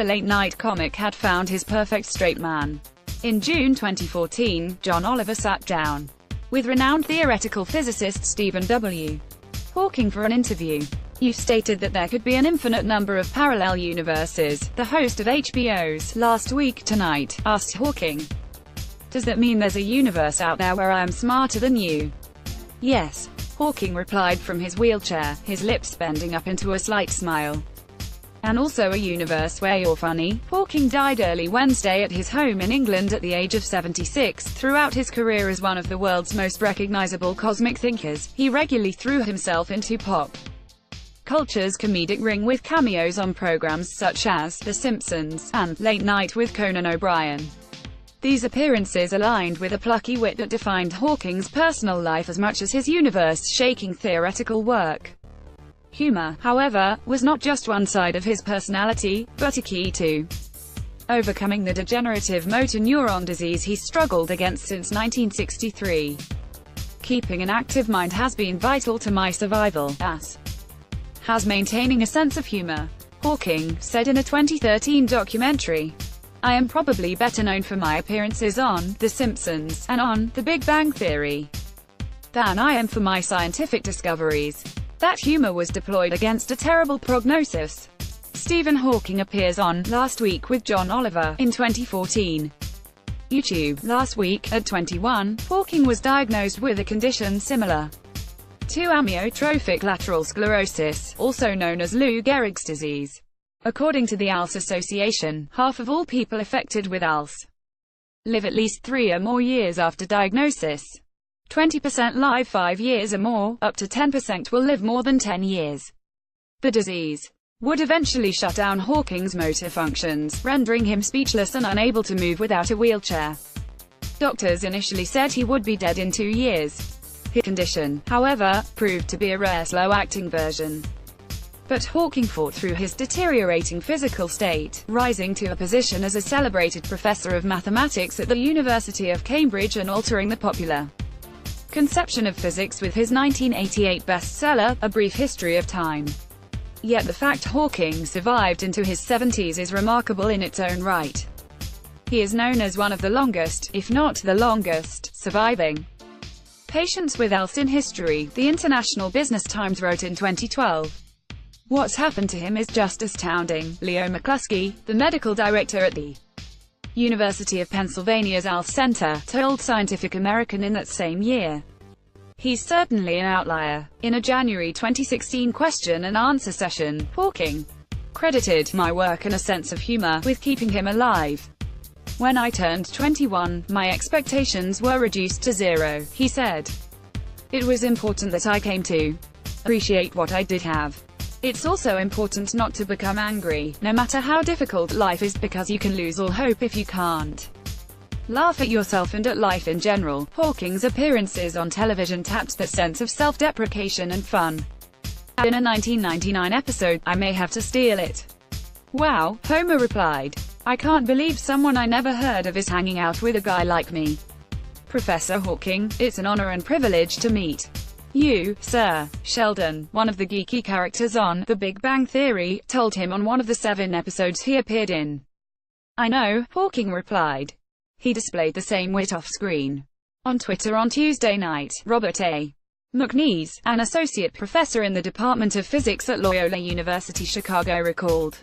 the late-night comic had found his perfect straight man. In June 2014, John Oliver sat down with renowned theoretical physicist Stephen W. Hawking for an interview. "You stated that there could be an infinite number of parallel universes," the host of HBO's Last Week Tonight asked Hawking. "Does that mean there's a universe out there where I am smarter than you?" "Yes," Hawking replied from his wheelchair, his lips bending up into a slight smile. "And also a universe where you're funny." Hawking died early Wednesday at his home in England at the age of 76. Throughout his career as one of the world's most recognizable cosmic thinkers, he regularly threw himself into pop culture's comedic ring with cameos on programs such as The Simpsons and Late Night with Conan O'Brien. These appearances aligned with a plucky wit that defined Hawking's personal life as much as his universe-shaking theoretical work. Humor, however, was not just one side of his personality, but a key to overcoming the degenerative motor neuron disease he struggled against since 1963. "Keeping an active mind has been vital to my survival, as has maintaining a sense of humor," Hawking said in a 2013 documentary. "I am probably better known for my appearances on The Simpsons and on The Big Bang Theory than I am for my scientific discoveries. That humor was deployed against a terrible prognosis." Stephen Hawking appears on Last Week with John Oliver in 2014. YouTube. Last week, at 21, Hawking was diagnosed with a condition similar to amyotrophic lateral sclerosis, also known as Lou Gehrig's disease. According to the ALS Association, half of all people affected with ALS live at least 3 or more years after diagnosis. 20% live 5 years or more, up to 10% will live more than 10 years. The disease would eventually shut down Hawking's motor functions, rendering him speechless and unable to move without a wheelchair. Doctors initially said he would be dead in 2 years. His condition, however, proved to be a rare slow-acting version. But Hawking fought through his deteriorating physical state, rising to a position as a celebrated professor of mathematics at the University of Cambridge and altering the popular conception of physics with his 1988 bestseller, A Brief History of Time. Yet the fact Hawking survived into his 70s is remarkable in its own right. He is known as one of the longest, if not the longest, surviving patients with ALS in history, the International Business Times wrote in 2012. "What's happened to him is just astounding," Leo McCluskey, the medical director at the University of Pennsylvania's ALS Center, told Scientific American in that same year. "He's certainly an outlier." In a January 2016 question-and-answer session, Hawking credited "my work and a sense of humor" with keeping him alive. "When I turned 21, my expectations were reduced to 0, he said. "It was important that I came to appreciate what I did have. It's also important not to become angry, no matter how difficult life is, because you can lose all hope if you can't laugh at yourself and at life in general." Hawking's appearances on television tapped that sense of self-deprecation and fun. In a 1999 episode, "I may have to steal it." "Wow," Homer replied. "I can't believe someone I never heard of is hanging out with a guy like me. Professor Hawking, it's an honor and privilege to meet you, sir." Sheldon, one of the geeky characters on The Big Bang Theory, told him on one of the 7 episodes he appeared in. "I know," Hawking replied. He displayed the same wit off-screen. On Twitter on Tuesday night, Robert A. McNeese, an associate professor in the Department of Physics at Loyola University Chicago, recalled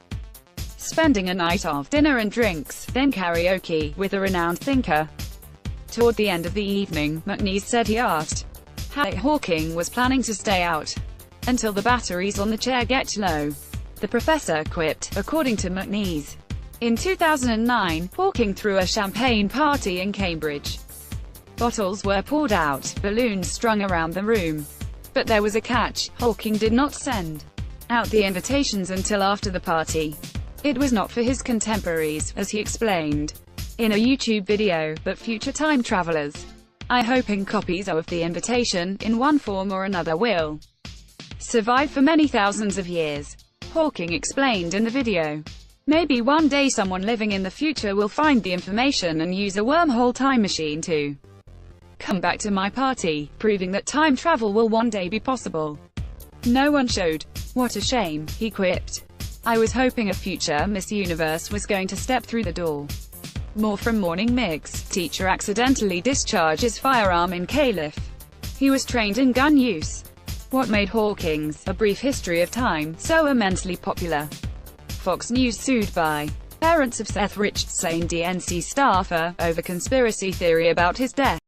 spending a night of dinner and drinks, then karaoke, with a renowned thinker. Toward the end of the evening, McNeese said he asked how Hawking was planning to stay out until the batteries on the chair get low. The professor quipped, according to McNeese. In 2009, Hawking threw a champagne party in Cambridge. Bottles were poured out, balloons strung around the room. But there was a catch: Hawking did not send out the invitations until after the party. It was not for his contemporaries, as he explained in a YouTube video, but future time travelers. "I hoping copies of the invitation, in one form or another, will survive for many thousands of years," Hawking explained in the video. "Maybe one day someone living in the future will find the information and use a wormhole time machine to come back to my party, proving that time travel will one day be possible. No one showed. What a shame," he quipped. I was hoping a future Miss Universe was going to step through the door. More from Morning Mix. Teacher accidentally discharges firearm in Caliph. He was trained in gun use. What made Hawking's A Brief History of Time so immensely popular? Fox News sued by parents of Seth Richardson, DNC staffer, over conspiracy theory about his death.